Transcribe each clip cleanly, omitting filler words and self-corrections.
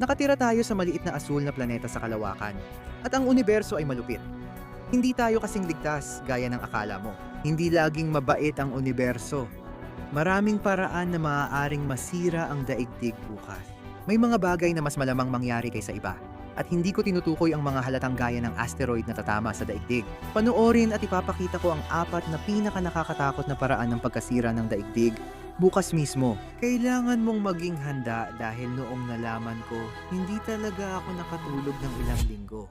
Nakatira tayo sa maliit na asul na planeta sa kalawakan. At ang universo ay malupit. Hindi tayo kasing ligtas gaya ng akala mo. Hindi laging mabait ang universo. Maraming paraan na maaaring masira ang daigdig bukas. May mga bagay na mas malamang mangyari kaysa iba. At hindi ko tinutukoy ang mga halatang gaya ng asteroid na tatama sa daigdig. Panoorin at ipapakita ko ang 4 na pinaka-nakakatakot na paraan ng pagkasira ng daigdig bukas mismo. Kailangan mong maging handa dahil noong nalaman ko, hindi talaga ako nakatulog ng ilang linggo.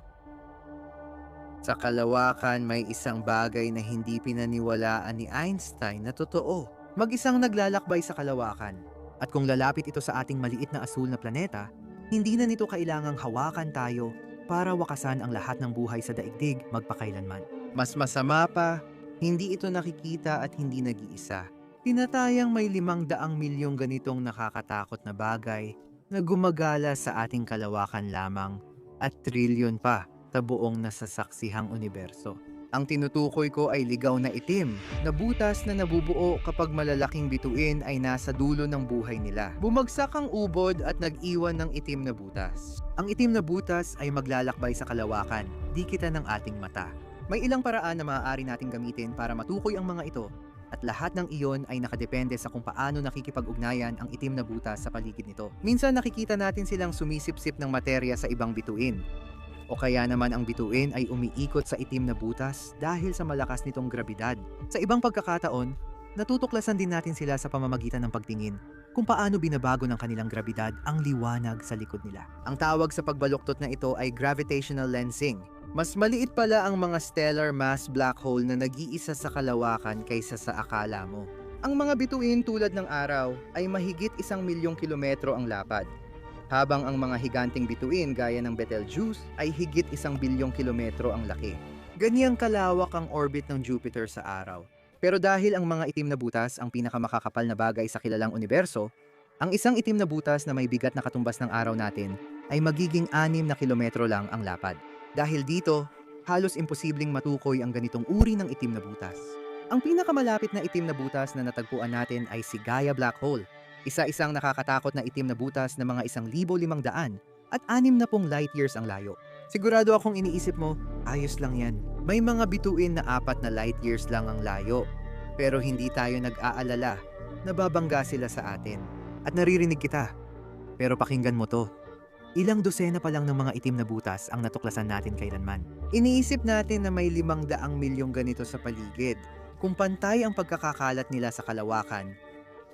Sa kalawakan, may isang bagay na hindi pinaniwalaan ni Einstein na totoo. Mag-isang naglalakbay sa kalawakan. At kung lalapit ito sa ating maliit na asul na planeta, hindi na nito kailangang hawakan tayo para wakasan ang lahat ng buhay sa daigdig magpakailanman. Mas masama pa, hindi ito nakikita at hindi nag-iisa. Tinatayang may 500 milyong ganitong nakakatakot na bagay na gumagala sa ating kalawakan lamang at trilyon pa sa buong nasasaksihang universo. Ang tinutukoy ko ay ligaw na itim, na butas na nabubuo kapag malalaking bituin ay nasa dulo ng buhay nila. Bumagsak ang ubod at nag-iwan ng itim na butas. Ang itim na butas ay maglalakbay sa kalawakan, di kita ng ating mata. May ilang paraan na maaari nating gamitin para matukoy ang mga ito, at lahat ng iyon ay nakadepende sa kung paano nakikipag-ugnayan ang itim na butas sa paligid nito. Minsan nakikita natin silang sumisipsip ng materya sa ibang bituin. O kaya naman ang bituin ay umiikot sa itim na butas dahil sa malakas nitong grabidad. Sa ibang pagkakataon, natutuklasan din natin sila sa pamamagitan ng pagtingin kung paano binabago ng kanilang grabidad ang liwanag sa likod nila. Ang tawag sa pagbaluktot na ito ay gravitational lensing. Mas maliit pala ang mga stellar mass black hole na nag-iisa sa kalawakan kaysa sa akala mo. Ang mga bituin tulad ng araw ay mahigit 1,000,000 kilometro ang lapad, habang ang mga higanting bituin gaya ng Betelgeuse ay higit 1,000,000,000 kilometro ang laki. Ganyang kalawak ang orbit ng Jupiter sa araw. Pero dahil ang mga itim na butas ang pinakamakakapal na bagay sa kilalang universo, ang isang itim na butas na may bigat na katumbas ng araw natin ay magiging 6 na kilometro lang ang lapad. Dahil dito, halos imposibleng matukoy ang ganitong uri ng itim na butas. Ang pinakamalapit na itim na butas na natagpuan natin ay si Gaia Black Hole. Isa-isang nakakatakot na itim na butas na mga 1,500 at 60 light years ang layo. Sigurado akong iniisip mo, ayos lang yan. May mga bituin na 4 na light years lang ang layo. Pero hindi tayo nag-aalala. Nababangga sila sa atin. At naririnig kita. Pero pakinggan mo to. Ilang dosena pa lang ng mga itim na butas ang natuklasan natin kailanman. Iniisip natin na may 500 milyong ganito sa paligid. Kung pantay ang pagkakakalat nila sa kalawakan,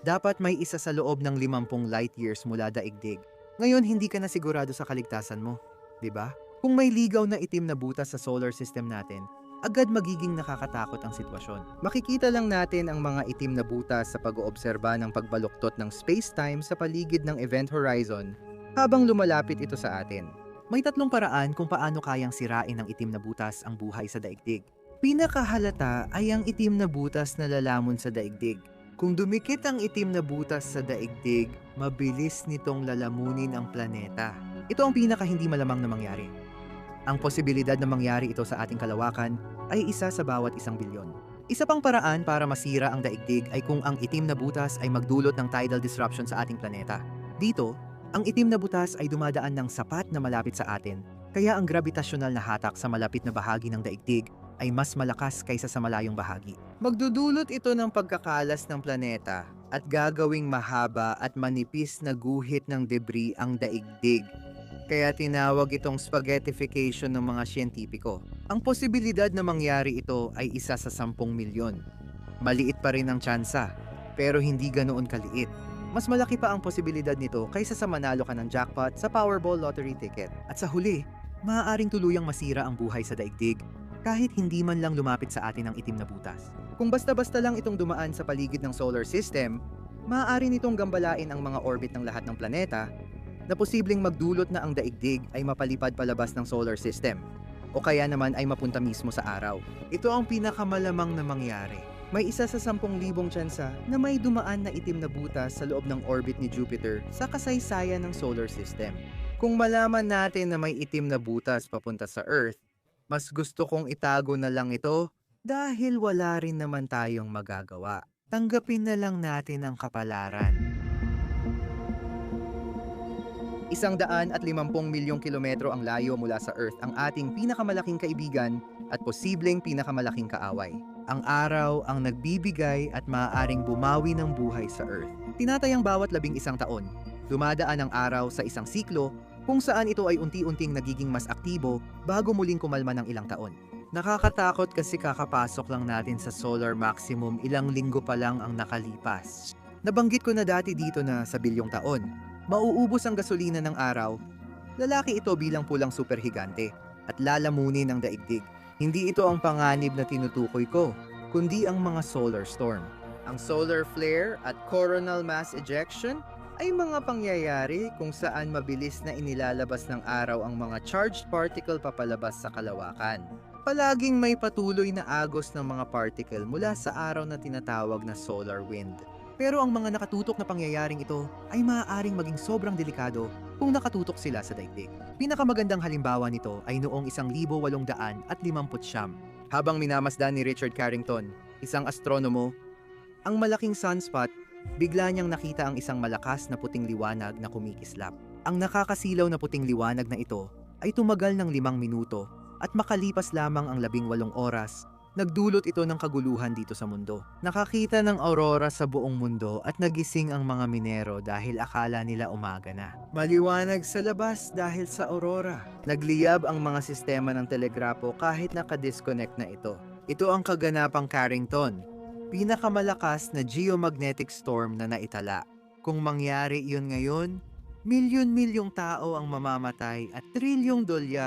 dapat may isa sa loob ng 50 light years mula daigdig. Ngayon, hindi ka na sigurado sa kaligtasan mo, di ba? Kung may ligaw na itim na butas sa solar system natin, agad magiging nakakatakot ang sitwasyon. Makikita lang natin ang mga itim na butas sa pag-oobserba ng pagbaluktot ng space-time sa paligid ng event horizon habang lumalapit ito sa atin. May 3 paraan kung paano kayang sirain ng itim na butas ang buhay sa daigdig. Pinakahalata ay ang itim na butas na lalamon sa daigdig. Kung dumikit ang itim na butas sa daigdig, mabilis nitong lalamunin ang planeta. Ito ang pinaka hindi malamang na mangyari. Ang posibilidad na mangyari ito sa ating kalawakan ay isa sa bawat 1,000,000,000. Isa pang paraan para masira ang daigdig ay kung ang itim na butas ay magdulot ng tidal disruption sa ating planeta. Dito, ang itim na butas ay dumadaan ng sapat na malapit sa atin, kaya ang gravitasyonal na hatak sa malapit na bahagi ng daigdig ay mas malakas kaysa sa malayong bahagi. Magdudulot ito ng pagkakalas ng planeta at gagawing mahaba at manipis na guhit ng debris ang daigdig. Kaya tinawag itong spaghettification ng mga siyentipiko. Ang posibilidad na mangyari ito ay isa sa 10,000,000. Maliit pa rin ang tsansa, pero hindi ganoon kaliit. Mas malaki pa ang posibilidad nito kaysa sa manalo ka ng jackpot sa Powerball lottery ticket. At sa huli, maaaring tuluyang masira ang buhay sa daigdig kahit hindi man lang lumapit sa atin ang itim na butas. Kung basta-basta lang itong dumaan sa paligid ng solar system, maaari nitong gambalain ang mga orbit ng lahat ng planeta na posibleng magdulot na ang daigdig ay mapalipad palabas ng solar system o kaya naman ay mapunta mismo sa araw. Ito ang pinakamalamang na mangyari. May isa sa 10,000 tsansa na may dumaan na itim na butas sa loob ng orbit ni Jupiter sa kasaysayan ng solar system. Kung malaman natin na may itim na butas papunta sa Earth, mas gusto kong itago na lang ito dahil wala rin naman tayong magagawa. Tanggapin na lang natin ang kapalaran. 150 milyong kilometro ang layo mula sa Earth ang ating pinakamalaking kaibigan at posibleng pinakamalaking kaaway. Ang araw ang nagbibigay at maaaring bumawi ng buhay sa Earth. Tinatayang bawat 11 taon, dumadaan ang araw sa isang siklo kung saan ito ay unti-unting nagiging mas aktibo bago muling kumalma ng ilang taon. Nakakatakot kasi kakapasok lang natin sa solar maximum, ilang linggo pa lang ang nakalipas. Nabanggit ko na dati dito na sa bilyong taon, mauubos ang gasolina ng araw. Lalaki ito bilang pulang superhigante at lalamunin ang daigdig. Hindi ito ang panganib na tinutukoy ko, kundi ang mga solar storm. Ang solar flare at coronal mass ejection ay mga pangyayari kung saan mabilis na inilalabas ng araw ang mga charged particle papalabas sa kalawakan. Palaging may patuloy na agos ng mga particle mula sa araw na tinatawag na solar wind. Pero ang mga nakatutok na pangyayaring ito ay maaaring maging sobrang delikado kung nakatutok sila sa daigdig. Pinakamagandang halimbawa nito ay noong 1859. Habang minamasdan ni Richard Carrington, isang astronomo, ang malaking sunspot, bigla niyang nakita ang isang malakas na puting liwanag na kumikislap. Ang nakakasilaw na puting liwanag na ito ay tumagal ng 5 minuto at makalipas lamang ang 18 oras, nagdulot ito ng kaguluhan dito sa mundo. Nakakita ng aurora sa buong mundo at nagising ang mga minero dahil akala nila umaga na. Maliwanag sa labas dahil sa aurora. Nagliyab ang mga sistema ng telegrapo kahit naka-disconnect na ito. Ito ang kaganapang Carrington, pinakamalakas na geomagnetic storm na naitala. Kung mangyari iyon ngayon, milyon-milyong tao ang mamamatay at $1 trillion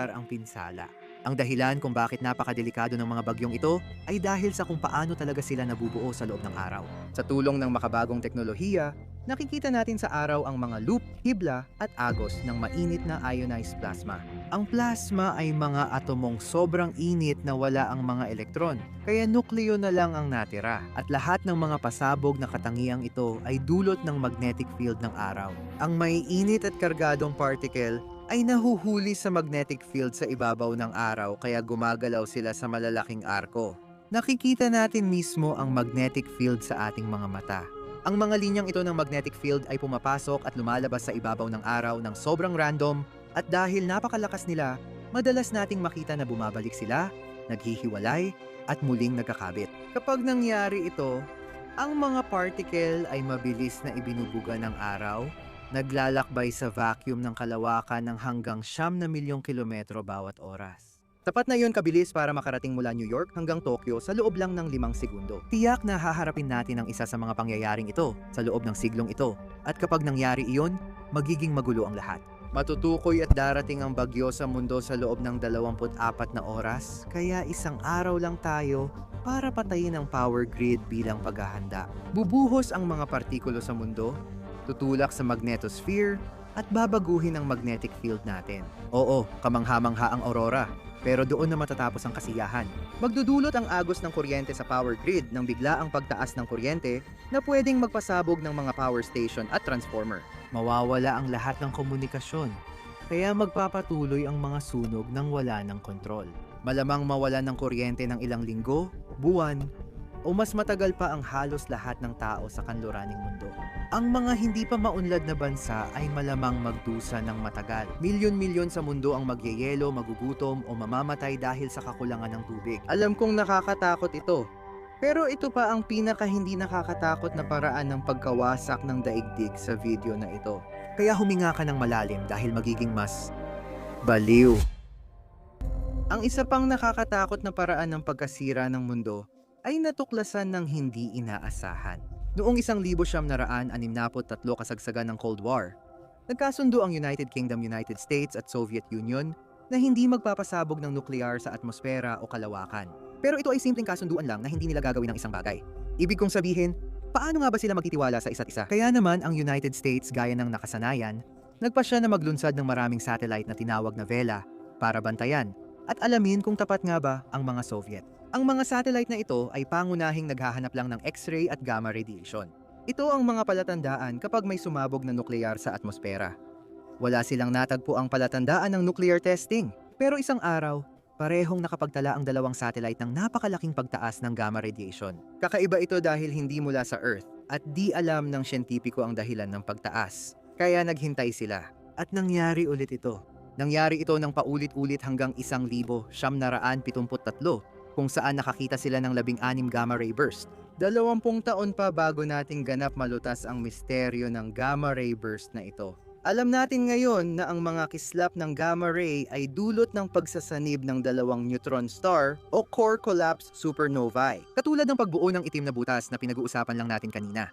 ang pinsala. Ang dahilan kung bakit napakadelikado ng mga bagyong ito ay dahil sa kung paano talaga sila nabubuo sa loob ng araw. Sa tulong ng makabagong teknolohiya, nakikita natin sa araw ang mga loop, hibla at agos ng mainit na ionized plasma. Ang plasma ay mga atomong sobrang init na wala ang mga elektron, kaya nukleo na lang ang natira. At lahat ng mga pasabog na katangiang ito ay dulot ng magnetic field ng araw. Ang may init at kargadong particle ay nahuhuli sa magnetic field sa ibabaw ng araw kaya gumagalaw sila sa malalaking arko. Nakikita natin mismo ang magnetic field sa ating mga mata. Ang mga linyang ito ng magnetic field ay pumapasok at lumalabas sa ibabaw ng araw ng sobrang random at dahil napakalakas nila, madalas nating makita na bumabalik sila, naghihiwalay at muling nagkakabit. Kapag nangyari ito, ang mga particle ay mabilis na ibinubuga ng araw, naglalakbay sa vacuum ng kalawakan ng hanggang 9 milyong kilometro bawat oras. Tapat na iyon kabilis para makarating mula New York hanggang Tokyo sa loob lang ng 5 segundo. Tiyak na haharapin natin ang isa sa mga pangyayaring ito sa loob ng siglong ito. At kapag nangyari iyon, magiging magulo ang lahat. Matutukoy at darating ang bagyo sa mundo sa loob ng 24 na oras, kaya isang araw lang tayo para patayin ang power grid bilang paghahanda. Bubuhos ang mga partikulo sa mundo, tutulak sa magnetosphere, at babaguhin ang magnetic field natin. Oo, kamangha-mangha ang aurora, pero doon na matatapos ang kasiyahan. Magdudulot ang agos ng kuryente sa power grid ng biglaang pagtaas ng kuryente na pwedeng magpasabog ng mga power station at transformer. Mawawala ang lahat ng komunikasyon, kaya magpapatuloy ang mga sunog nang wala ng kontrol. Malamang mawalan ng kuryente ng ilang linggo, buwan, o mas matagal pa ang halos lahat ng tao sa kanluraning mundo. Ang mga hindi pa maunlad na bansa ay malamang magdusa ng matagal. Milyon-milyon sa mundo ang magyeyelo, magugutom o mamamatay dahil sa kakulangan ng tubig. Alam kong nakakatakot ito, pero ito pa ang pinaka hindi nakakatakot na paraan ng pagkawasak ng daigdig sa video na ito. Kaya huminga ka ng malalim dahil magiging mas baliw. Ang isa pang nakakatakot na paraan ng pagkasira ng mundo ay natuklasan ng hindi inaasahan. Noong 1963 kasagsagan ng Cold War, nagkasundo ang United Kingdom, United States at Soviet Union na hindi magpapasabog ng nuklear sa atmosfera o kalawakan. Pero ito ay simpleng kasunduan lang na hindi nila gagawin ng isang bagay. Ibig kong sabihin, paano nga ba sila magtitiwala sa isa't isa? Kaya naman ang United States gaya ng nakasanayan, nagpasya na maglunsad ng maraming satellite na tinawag na Vela para bantayan at alamin kung tapat nga ba ang mga Soviet. Ang mga satellite na ito ay pangunahing naghahanap lang ng X-ray at gamma radiation. Ito ang mga palatandaan kapag may sumabog na nuklear sa atmosfera. Wala silang natagpo ang palatandaan ng nuclear testing. Pero isang araw, parehong nakapagtala ang dalawang satellite ng napakalaking pagtaas ng gamma radiation. Kakaiba ito dahil hindi mula sa Earth at di alam ng siyentipiko ang dahilan ng pagtaas. Kaya naghintay sila. At nangyari ulit ito. Nangyari ito ng paulit-ulit hanggang 1973 kung saan nakakita sila ng 16 gamma ray burst. 20 taon pa bago nating ganap malutas ang misteryo ng gamma ray burst na ito. Alam natin ngayon na ang mga kislap ng gamma ray ay dulot ng pagsasanib ng dalawang neutron star o core collapse supernovae. Katulad ng pagbuo ng itim na butas na pinag-uusapan lang natin kanina.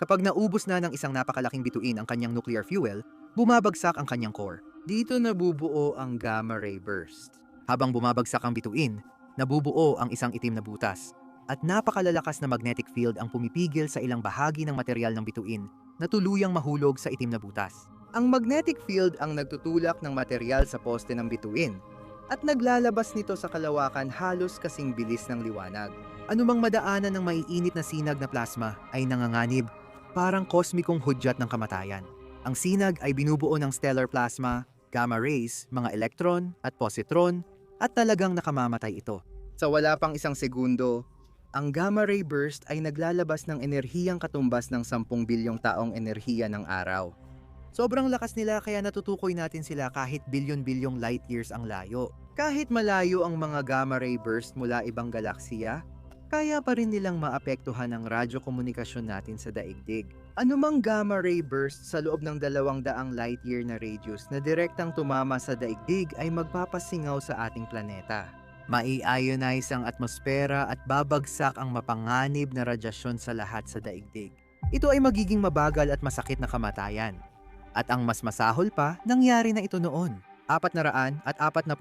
Kapag naubos na ng isang napakalaking bituin ang kanyang nuclear fuel, bumabagsak ang kanyang core. Dito nabubuo ang gamma ray burst. Habang bumabagsak ang bituin, nabubuo ang isang itim na butas. At napakalalakas na magnetic field ang pumipigil sa ilang bahagi ng material ng bituin na tuluyang mahulog sa itim na butas. Ang magnetic field ang nagtutulak ng material sa poste ng bituin at naglalabas nito sa kalawakan halos kasing bilis ng liwanag. Anumang madaanan ng maiinit na sinag na plasma ay nanganganib, parang kosmikong hudyat ng kamatayan. Ang sinag ay binubuo ng stellar plasma, gamma rays, mga electron at positron at talagang nakamamatay ito. Sa wala pang isang segundo, ang gamma ray burst ay naglalabas ng enerhiyang katumbas ng 10 bilyong taong enerhiya ng araw. Sobrang lakas nila kaya natutukoy natin sila kahit bilyon-bilyong light years ang layo. Kahit malayo ang mga gamma ray burst mula ibang galaksiya, kaya pa rin nilang maapektuhan ang radyo-komunikasyon natin sa daigdig. Anumang gamma ray burst sa loob ng 200 light year na radius na direktang tumama sa daigdig ay magpapasingaw sa ating planeta. Mai-ionize ang atmosfera at babagsak ang mapanganib na radyasyon sa lahat sa daigdig. Ito ay magiging mabagal at masakit na kamatayan. At ang mas masahol pa, nangyari na ito noon. 440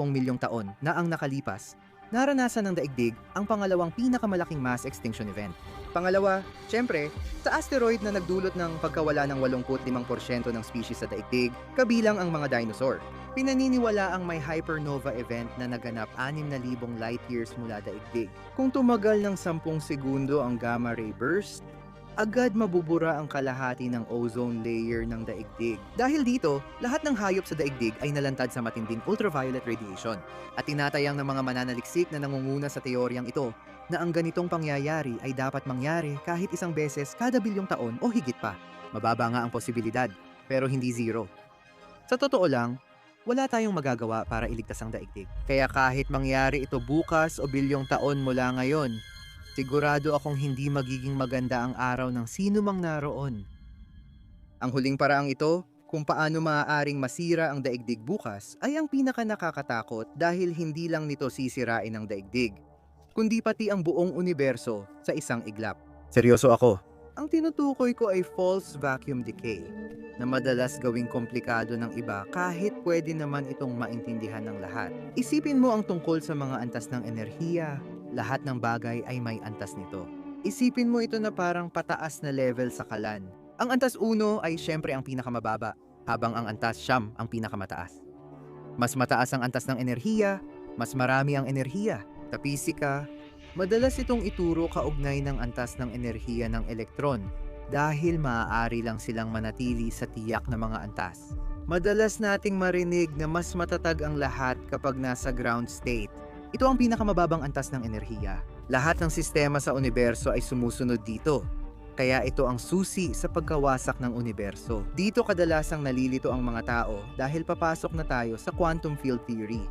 milyong taon na ang nakalipas, naranasan ng daigdig ang pangalawang pinakamalaking mass extinction event. Pangalawa, syempre, sa asteroid na nagdulot ng pagkawala ng 85% ng species sa daigdig, kabilang ang mga dinosaur. Pinaniniwala ang may hypernova event na naganap 6,000 light years mula daigdig. Kung tumagal ng 10 segundo ang gamma ray burst, agad mabubura ang kalahati ng ozone layer ng daigdig. Dahil dito, lahat ng hayop sa daigdig ay nalantad sa matinding ultraviolet radiation. At tinatayang ng mga mananaliksik na nangunguna sa teoryang ito na ang ganitong pangyayari ay dapat mangyari kahit isang beses kada bilyong taon o higit pa. Mababa nga ang posibilidad, pero hindi zero. Sa totoo lang, wala tayong magagawa para iligtas ang daigdig. Kaya kahit mangyari ito bukas o bilyong taon mula ngayon, sigurado akong hindi magiging maganda ang araw ng sino mang naroon. Ang huling paraang ito, kung paano maaaring masira ang daigdig bukas, ay ang pinaka-nakakatakot dahil hindi lang nito sisirain ang daigdig, kundi pati ang buong universo sa isang iglap. Seryoso ako. Ang tinutukoy ko ay false vacuum decay, na madalas gawing komplikado ng iba kahit pwede naman itong maintindihan ng lahat. Isipin mo ang tungkol sa mga antas ng enerhiya. Lahat ng bagay ay may antas nito. Isipin mo ito na parang pataas na level sa kalan. Ang antas 1 ay syempre ang pinakamababa, habang ang antas 9 ang pinakamataas. Mas mataas ang antas ng enerhiya, mas marami ang enerhiya. Sa pisika, madalas itong ituro kaugnay ng antas ng enerhiya ng elektron dahil maaari lang silang manatili sa tiyak na mga antas. Madalas nating marinig na mas matatag ang lahat kapag nasa ground state. Ito ang pinakamababang antas ng enerhiya. Lahat ng sistema sa universo ay sumusunod dito. Kaya ito ang susi sa pagkawasak ng universo. Dito kadalasang nalilito ang mga tao dahil papasok na tayo sa quantum field theory.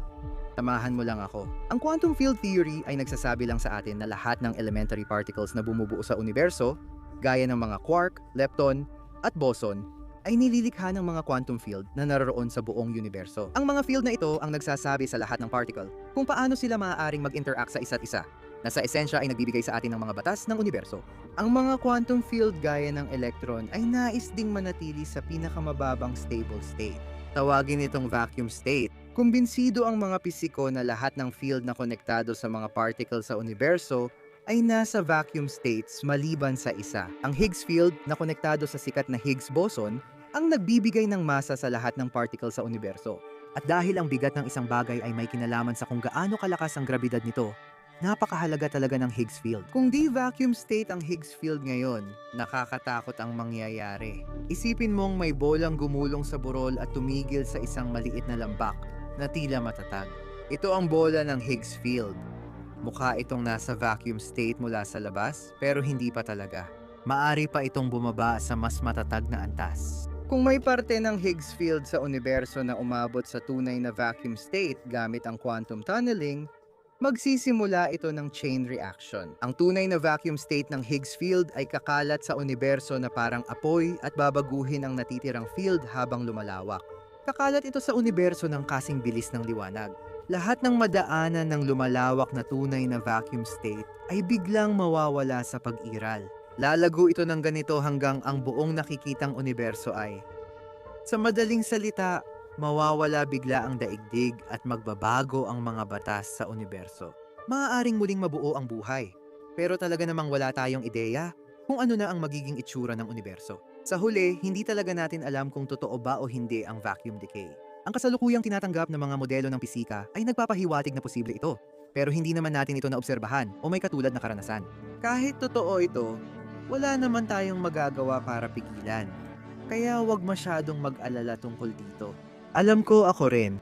Tamahan mo lang ako. Ang quantum field theory ay nagsasabi lang sa atin na lahat ng elementary particles na bumubuo sa universo, gaya ng mga quark, lepton, at boson, ay nililikha ng mga quantum field na naroon sa buong universo. Ang mga field na ito ang nagsasabi sa lahat ng particle kung paano sila maaaring mag-interact sa isa't isa, na sa esensya ay nagbibigay sa atin ng mga batas ng universo. Ang mga quantum field gaya ng electron ay nais ding manatili sa pinakamababang stable state. Tawagin itong vacuum state. Kumbinsido ang mga pisiko na lahat ng field na konektado sa mga particles sa universo ay nasa vacuum states maliban sa isa. Ang Higgs field na konektado sa sikat na Higgs boson ang nagbibigay ng masa sa lahat ng particles sa universo. At dahil ang bigat ng isang bagay ay may kinalaman sa kung gaano kalakas ang grabidad nito, napakahalaga talaga ng Higgs field. Kung di vacuum state ang Higgs field ngayon, nakakatakot ang mangyayari. Isipin mong may bolang gumulong sa burol at tumigil sa isang maliit na lambak na tila matatag. Ito ang bola ng Higgs field. Mukha itong nasa vacuum state mula sa labas, pero hindi pa talaga. Maari pa itong bumaba sa mas matatag na antas. Kung may parte ng Higgs field sa universo na umabot sa tunay na vacuum state gamit ang quantum tunneling, magsisimula ito ng chain reaction. Ang tunay na vacuum state ng Higgs field ay kakalat sa universo na parang apoy at babaguhin ang natitirang field habang lumalawak. Kakalat ito sa universo ng kasing bilis ng liwanag. Lahat ng madaanan ng lumalawak na tunay na vacuum state ay biglang mawawala sa pag-iral. Lalago ito ng ganito hanggang ang buong nakikitang universo ay, sa madaling salita, mawawala bigla ang daigdig at magbabago ang mga batas sa universo. Maaaring muling mabuo ang buhay, pero talaga namang wala tayong ideya kung ano na ang magiging itsura ng universo. Sa huli, hindi talaga natin alam kung totoo ba o hindi ang vacuum decay. Ang kasalukuyang tinatanggap ng mga modelo ng pisika ay nagpapahiwatig na posible ito, pero hindi naman natin ito naobserbahan o may katulad na karanasan. Kahit totoo ito, wala naman tayong magagawa para pigilan. Kaya wag masyadong mag-alala tungkol dito. Alam ko ako rin,